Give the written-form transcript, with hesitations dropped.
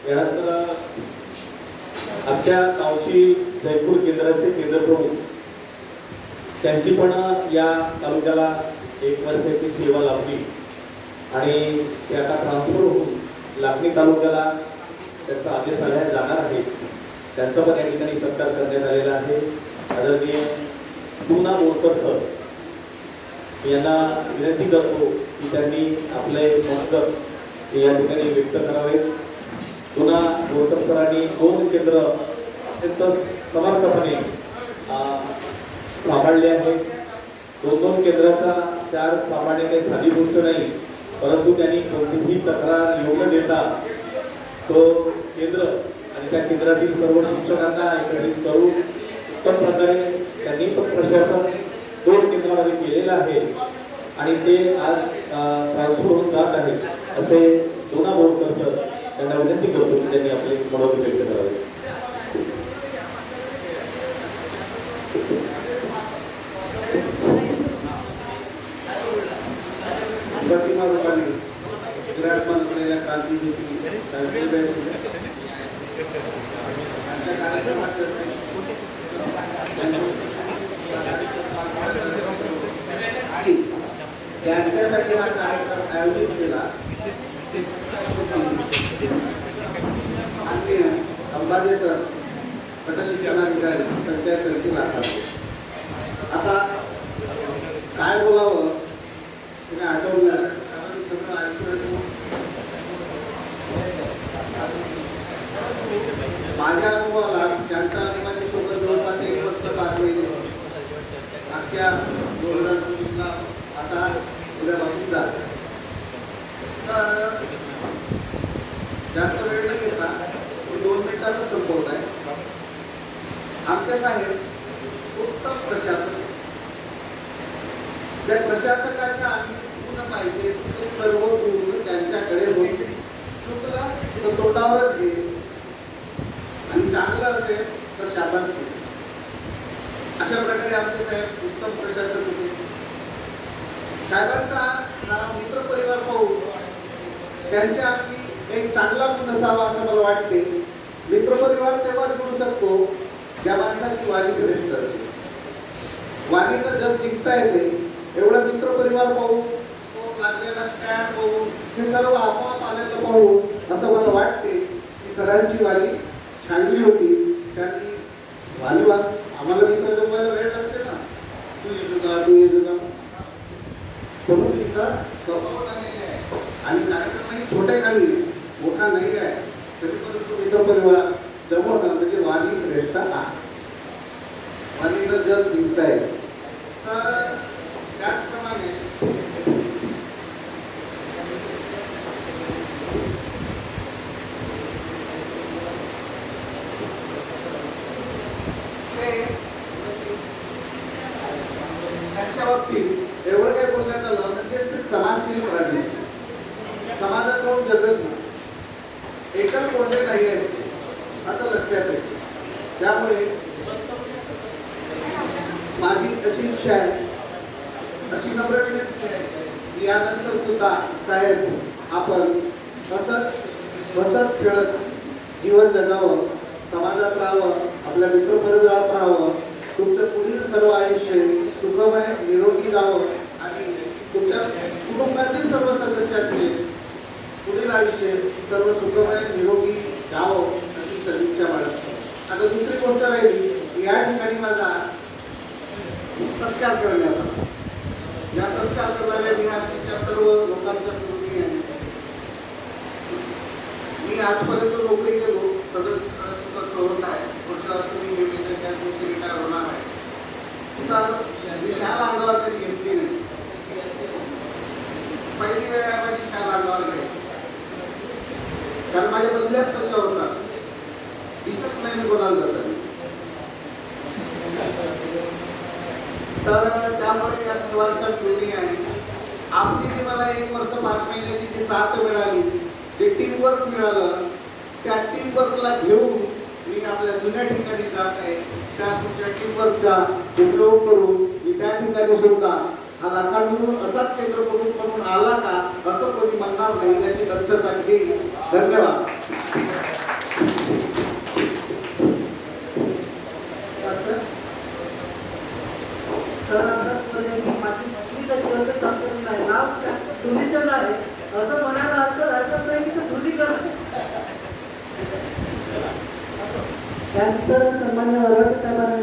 यानंतर आमच्या गावची जयपूर केंद्राचे केंद्रप्रमुख त्यांची पण या तालुक्याला 1 वर्षाची सेवा लाभली आणि ते आता ट्रान्सफर होऊन लाखनी तालुक्याला त्यांचा आदेश आला जाणार आहे. त्यांचा पण या ठिकाणी सत्कार करण्यात आलेला आहे. आदरणीय पूना बोरकर सर यांना विनंती करतो की त्यांनी आपले मत या ठिकाणी व्यक्त करावे. पूना बोरकर सरांनी 2 केंद्र अत्यंत समर्थपणे सांभाळले आहेत. 2 केंद्राचा 4 सांभाळणे काही साधी गोष्ट नाही, परंतु त्यांनी कोणतीही तक्रार येऊ न देता तो केंद्र आणि त्या केंद्रातील सर्व शिक्षकांना एकत्रित करून उत्तम प्रकारे त्यांनी प्रशासन 2 केंद्रामध्ये केलेलं आहे आणि ते आज ट्रान्सफर होऊन जात आहे. असे पूना बोरकर सर त्यांना विनंती करतो की त्यांनी आपले मनोगत व्यक्त करावे. प्रतिमा रूपाने विराजमान असलेल्या क्रांतीज्योती आणि त्यांच्यासाठी हा कार्यक्रम आयोजित केला. आणि अंबाजे सर गटशिक्षणाधिकारी पंचायत समितीला आता काय बोलावं ते आठवलं. कारण सगळं ऐकून माझ्या अनुभवाला त्यांच्या अनुभवासोबत जवळपास 1 वर्ष 5 महिने अख्ख्या 2024ला आता उद्यापासून जात. तर जास्त वेळ नाही घेता 2 मिनिटातच संपवत आहे. आमच्या साहेब उत्तम प्रशासक, त्या प्रशासकाच्या अंगी गुण पाहिजे ते सर्व गुण त्यांच्याकडे होईल. चुकला तर तोंडावरच घे आणि चांगलं असेल तर शाबास घे. अशा प्रकारे आमचे साहेब उत्तम प्रशासक होते. साहेबांचा मित्र परिवार पाहून त्यांच्या अंगी एक चांगला गुण असावा असं मला वाटते. मित्रपरिवार तेव्हाच मिळू शकतो ज्या माणसाची वाणी श्रेष्ठ असते. वाणीचं जग जिंकता येते एवढा मित्रपरिवार पाहून, तो लागलेला स्टँड पाहून, हे सर्व आपोआप आलेलं पाहून असं मला वाटते की सरांची वाणी चांगली होती. त्यांनी वाणी आम्हाला मित्र जमवायला वेळ लागते ना, तू येतो का तू येतो का म्हणून तिथं स्वभाव नाही आहे आणि कार्यक्रमही छोटे खाली मोठा नाही आहे तरी परंतु मित्रपरिवार जमवणं म्हणजे वाणी श्रेष्ठ आहे. वाणीचं जग जिंकता येईल. तर त्याचप्रमाणे त्यांच्या बाबतीत एवढं काय बोलण्यात आलं म्हणजे ते समाजशील प्राणी. समाजात कोण जगत नाही, एकल कोणते नाही आहे असं लक्षात येते. त्यामुळे माझी अशी इच्छा आहे, अशी नम्र विनंती आहे की यानंतर सुद्धा साहेब आपण हसत खेळत जीवन जगावं, समाजात राहावं, आपल्या मित्रपरिवारात राहावं. तुमचं पुढील सर्व आयुष्य सुखमय निरोगी जावं आणि तुमच्या कुटुंबातील सर्व सदस्यांचे पुढील आयुष्य सर्व सुखमय निरोगी जावं अशी सदिच्छा बाळगतो. आता दुसरी गोष्ट राहिली, या ठिकाणी माझा सत्कार करण्यात आला. या सत्कार करणाऱ्या बिहारच्या सर्व लोकांच्या पूर्वी आहे. मी आजपर्यंत नोकरी केलो, सोडत आहे. पुढच्या वर्षी मी निवडीच्या त्या दिवशी रिटायर होणार आहे. तर मी शाल अंगावर कधी घेतली नाही. पहिली वेळ आहे माझी शाल अंगावर घ्यायची, कारण माझ्या बदल्याच कशा होतात दिसत नाही मी कोणाला जाताना. तर त्यामुळे या सर्वांचा ट्रेनिंग आहे. आपली जी मला 1 वर्ष 5 महिन्याची जी साथ मिळाली, जे टीमवर्क मिळालं, त्या टीमवर्कला घेऊन मी आपल्या जुन्या ठिकाणी जात आहे. त्या तुमच्या टीमवर्कचा उपयोग करून मी त्या ठिकाणी सुद्धा हा लाखांवरून असाच केंद्र म्हणून आला का असं कोणी म्हणणार नाही याची दक्षता घेईल. धन्यवाद. सर आमदार बोलले की माझी पत्नी कशी होते समजून नाही नाव धुलीचंद आहे असं म्हणायला हरकत नाही की ते धुलीकर आहे. त्यानंतर सन्मान्य वरवटे साहेबांना